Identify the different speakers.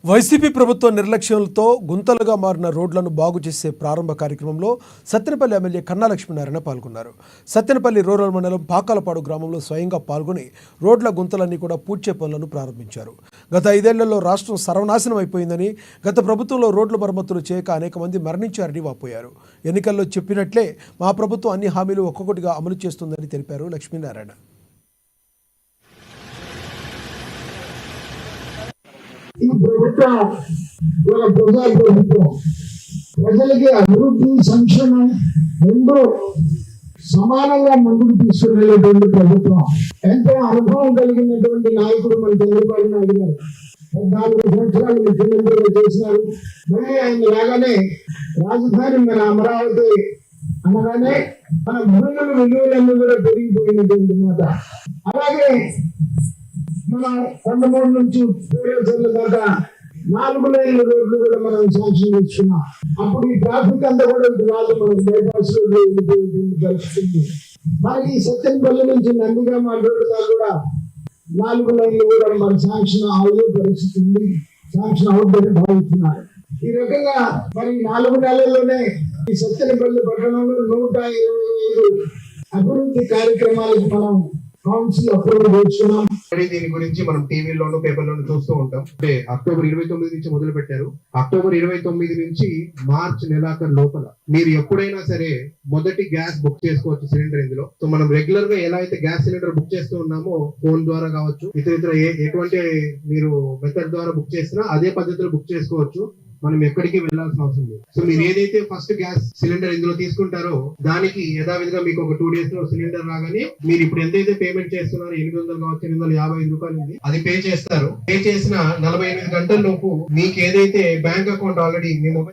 Speaker 1: YCP ప్రభుత్వ నిర్లక్ష్యంతో గుంతలుగా మారిన రోడ్లను బాగు చేసే ప్రారంభ కార్యక్రమంలో సత్తెనపల్లి ఎమ్మెల్యే కన్నా లక్ష్మీనారాయణ పాల్గొన్నారు. సత్తెనపల్లి రూరల్ మండలం పాకాలపాడు గ్రామంలో స్వయంగా పాల్గొని రోడ్ల గుంతలన్నీ కూడా పూడ్చే పనులను ప్రారంభించారు. గత 5 ఏళ్లలో రాష్ట్రం సర్వనాశనం అయిపోయిందని, గత ప్రభుత్వంలో రోడ్ల మరమ్మతులు చేయక అనేక మంది మరణించారని వాపోయారు. ఎన్నికల్లో చెప్పినట్లే మా ప్రభుత్వం అన్ని హామీలు ఒక్కొక్కటిగా అమలు చేస్తుందని తెలిపారు లక్ష్మీనారాయణ.
Speaker 2: ఈ ప్రభుత్వం ఒక ప్రజా ప్రభుత్వం, ప్రజలకి అభివృద్ధి సంక్షేమం రెండు సమానంగా ముందుకు తీసుకునేటువంటి ప్రభుత్వం. ఎంతో అనుభవం కలిగినటువంటి నాయకుడు మన చంద్రబాబు నాయుడు గారు 14 సంవత్సరాలు ముఖ్యమంత్రిగా చేసినారు. మళ్ళీ ఆయన లాగానే రాజధాని మన అమరావతి అనగానే మన భూముల విలువలన్నీ కూడా పెరిగిపోయినటువంటి మాట. అలాగే మనం 13 నుంచి 17 దాకా 4 లైన్ల రోడ్లు కూడా మనం శాంక్షన్ ఇచ్చుకున్నాం. అప్పుడు ఈ ట్రాఫిక్ అంతా కూడా రాదు, మనకు బైపాస్ రోడ్లు వెళ్ళిపోయేటువంటి పరిస్థితి. మనకి సత్తెనపల్లి నుంచి నందిగామ రోడ్డు దాకా కూడా 4 లైన్లు కూడా మన శాంక్షన్ అయ్యే పరిస్థితి ఉంది, శాంక్షన్ అవుతుందని భావిస్తున్నారు. ఈ రకంగా మరి 4 నెలల్లోనే ఈ సత్తెనపల్లి పట్టణంలో 125 అభివృద్ధి కార్యక్రమాలకు మనం కౌన్సిల్ అప్రూవల్ చేస్తున్నాం.
Speaker 3: దీని గురించి మనం టీవీలోను పేపర్లోను చూస్తూ ఉంటాం. అంటే అక్టోబర్ 29 నుంచి మొదలు పెట్టారు. అక్టోబర్ 29 నుంచి మార్చ్ నెలాఖరు లోపల మీరు ఎప్పుడైనా సరే మొదటి గ్యాస్ బుక్ చేసుకోవచ్చు సిలిండర్ ఇందులో. సో మనం రెగ్యులర్ గా ఎలా అయితే గ్యాస్ సిలిండర్ బుక్ చేస్తూ ఉన్నామో ఫోన్ ద్వారా కావచ్చు, ఇతర ఎటువంటి మీరు మెథడ్ ద్వారా బుక్ చేసినా అదే పద్ధతిలో బుక్ చేసుకోవచ్చు. మనం ఎక్కడికి వెళ్లాల్సిన అవసరం లేదు. సో మీరు ఏదైతే ఫస్ట్ గ్యాస్ సిలిండర్ ఇందులో తీసుకుంటారో దానికి యథావిధిగా మీకు ఒక 2 డేస్ లో సిలిండర్ రాగానే మీరు ఇప్పుడు ఎంతైతే పేమెంట్ చేస్తున్నారో 800 కావచ్చు, 855 రూపాయలు ఉంది, అది పే చేస్తారు. పే చేసిన 48 గంటల లోపు మీకు ఏదైతే బ్యాంక్ అకౌంట్ ఆల్రెడీ మీ మొబైల్